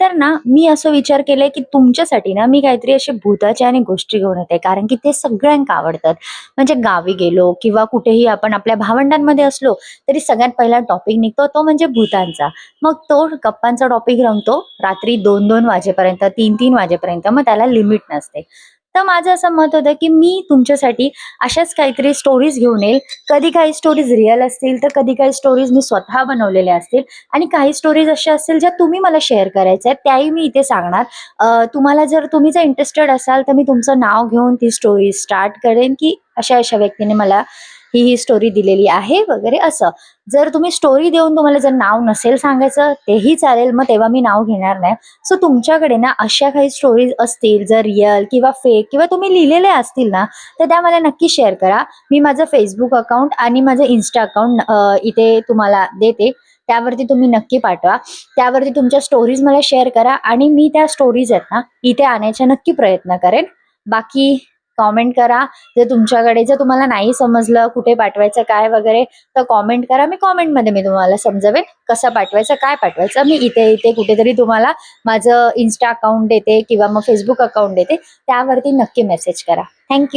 तर ना मी असं विचार केलाय, की तुमच्यासाठी ना मी काहीतरी अशी भुताच्या आणि गोष्टी घेऊन येते. कारण की ते सगळ्यांना आवडतात. म्हणजे गावी गेलो किंवा कुठेही आपण आपल्या भावंडांमध्ये असलो, तरी सगळ्यात पहिला टॉपिक निघतो तो म्हणजे भुतांचा. मग तो गप्पांचा टॉपिक रंगतो रात्री 2-2 वाजेपर्यंत, 3-3 वाजेपर्यंत. मग त्याला लिमिट नसते. तर माझं असं मत होतं, की मी तुमच्यासाठी अशाच काहीतरी स्टोरीज घेऊन येईल. कधी काही स्टोरीज रिअल असतील, तर कधी काही स्टोरीज मी स्वतः बनवलेल्या असतील आणि काही स्टोरीज अशा असतील ज्या तुम्ही मला शेअर करायच्या आहेत, त्याही मी इथे सांगणार. तुम्ही जर इंटरेस्टेड असाल, तर मी तुमचं नाव घेऊन ती स्टोरी स्टार्ट करेन, की अशा-अशा व्यक्तीने मला ही स्टोरी दिलेली आहे वगैरे असं. जर तुम्ही स्टोरी देऊन तुम्हाला जर नाव नसेल सांगायचं, तेही चालेल. मग तेव्हा मी नाव घेणार नाही. सो तुमच्याकडे ना अशा काही स्टोरीज असतील, जर रिअल किंवा फेक किंवा तुम्ही लिहिलेल्या असतील ना, तर त्या मला नक्की शेअर करा. मी माझं Facebook अकाउंट आणि माझं Insta अकाउंट इथे तुम्हाला देते. त्यावरती तुम्ही नक्की पाठवा. त्यावरती तुमच्या स्टोरीज मला शेअर करा आणि मी त्या स्टोरीज आहेत ना, इथे आणायचा नक्की प्रयत्न करेन. बाकी कमेंट करा. जर तुम्हाला नाही समजलं कुठे पाठवायचं काय वगैरे, तर कमेंट करा. मी कमेंटमध्ये तुम्हाला समजवेन कसं पाठवायचं, काय पाठवायचं. मी इथे कुठेतरी तुम्हाला माझं Insta अकाउंट देते किंवा मग Facebook अकाउंट देते. त्यावरती नक्की मेसेज करा. थँक